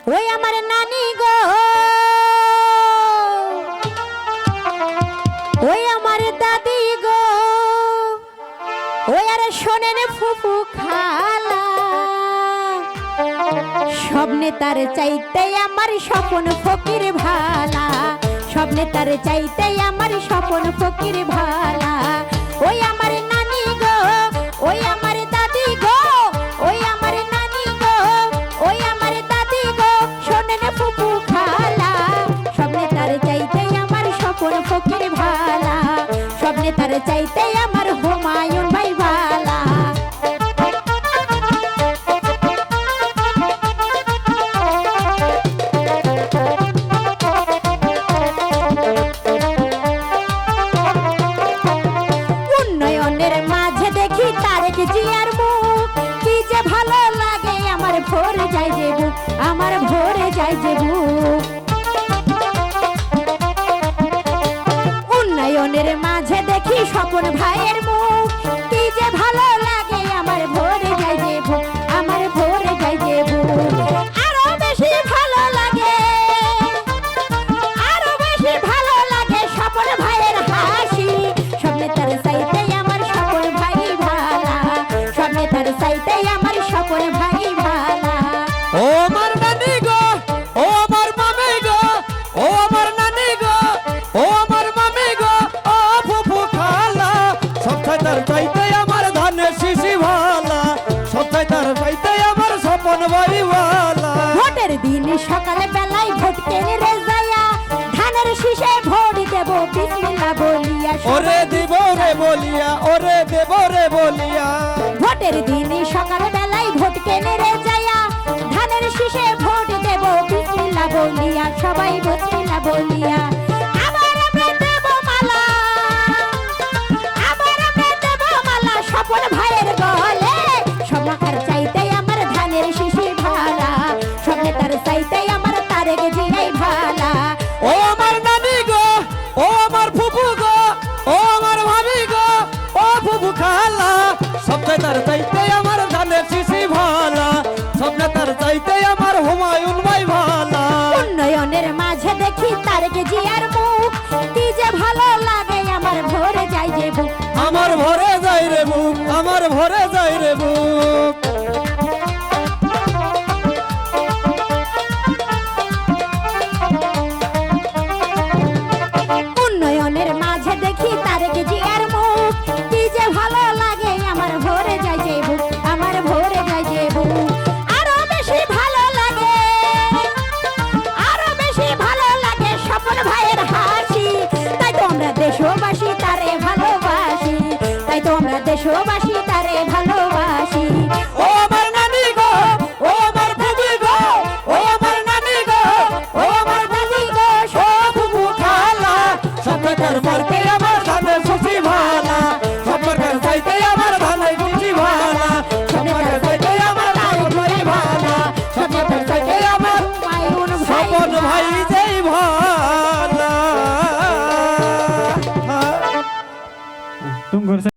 ওই আমার নানি গো, ওই আমার দাদি গো, ওই আর শোনেন ফুফু খালা, স্বপ্নে তার চাইতে আমার স্বপন ফকির ভালা, স্বপ্নে তার চাইতে আমার স্বপন ফকির ভালা। ওই আমার নানি গো, ওই আমার দাদি গো, ওই আমার নানি গো, ওই আমার দাদি গো, শোনেন ফুফু খালা, স্বপ্নে তার চাইতে আমার স্বপন ফকির ভালা, স্বপ্নে তার চাইতে আমার হুমায়ুন ভাই ভালা। উন্নয়নের মাঝে দেখি তারেক জিয়ার মুখ, কি যে ভালো লাগে আমার ভরে যায় যে বুক, আমার ভরে যায় যে বুক। উন্নয়নের মাঝে দেখি স্বপন ভাইয়ের মুখ, কি যে ভালো লাগে আমার ভরে যায় যে বুক, আমার ভরে যায় যে বুক। আরো বেশি ভালো লাগে, আরো বেশি ভালো লাগে স্বপন ভাইয়ের হাসি, স্বপ্নে তার চাইতে আমার স্বপন ভাই ভালা, স্বপ্নে তার চাইতে আমার স্বপন ভাই ভালা। ও আমার নানি গো, ও আমার মামি গো, ও আমার নানি গো, ও আমার মামি গো, ও ফুফু খালা, সবটাই তার চাইতে আমার ধানের শিশি ভালা, সবটাই তার চাইতে আমার স্বপন ভাই ভালা। ভোটের দিন সকালে বেলায় ভোট কেনে রে যায়া, ধানের শীষে ভোট দেব বিসমিল্লাহ বলিয়া। ওরে দিব রে বলিয়া, ওরে দেব রে বলিয়া। ভোটের দিন সকালে বেলায় ভোট কেনে রে যায়া, ধানের শীষে ভোট দেব বিসমিল্লাহ বলিয়া, সবাই বিসমিল্লাহ বলিয়া। আবার আমরা দেব মালা, আবার আমরা দেব মালা স্বপন ভাইয়ের গলে, সমাকার চাইতে আমার ধানের শীষে ভালা, স্বপ্নে তার চাইতে আমার তারেক জিয়াই ভালা। ও আমার নানি গো, ও আমার ফুফু গো, ও আমার মামি গো, ও ফুফু খালা, সবটাই তার চাইতে আমার ধানের শিশি ভালা, সবটা তার চাইতে আমার হুমায়ুন ভাই ভালা। উন্নয়নের মাঝে দেখি তারেক জিয়ার মুখ, কি যে ভালো লাগে আমার ভরে যায় যে বুক, আমার ভরে যায় রে বুক, আমার ভরে যায় রে বুক। উন্নয়নের মাঝে দেখি তারেক জিয়ার মুখ, কি যে ভালো লাগে আমার ভরে যায় যে বুক, আমার ভরে যায় যে বুক। আরো বেশি ভালো লাগে, আরো বেশি ভালো লাগে স্বপন ভাইয়ের হাসি, তাই তো আমরা দেশবাসী তারে ভালোবাসি, তাই তো আমরা দেশবাসী তারে ভালোবাসি।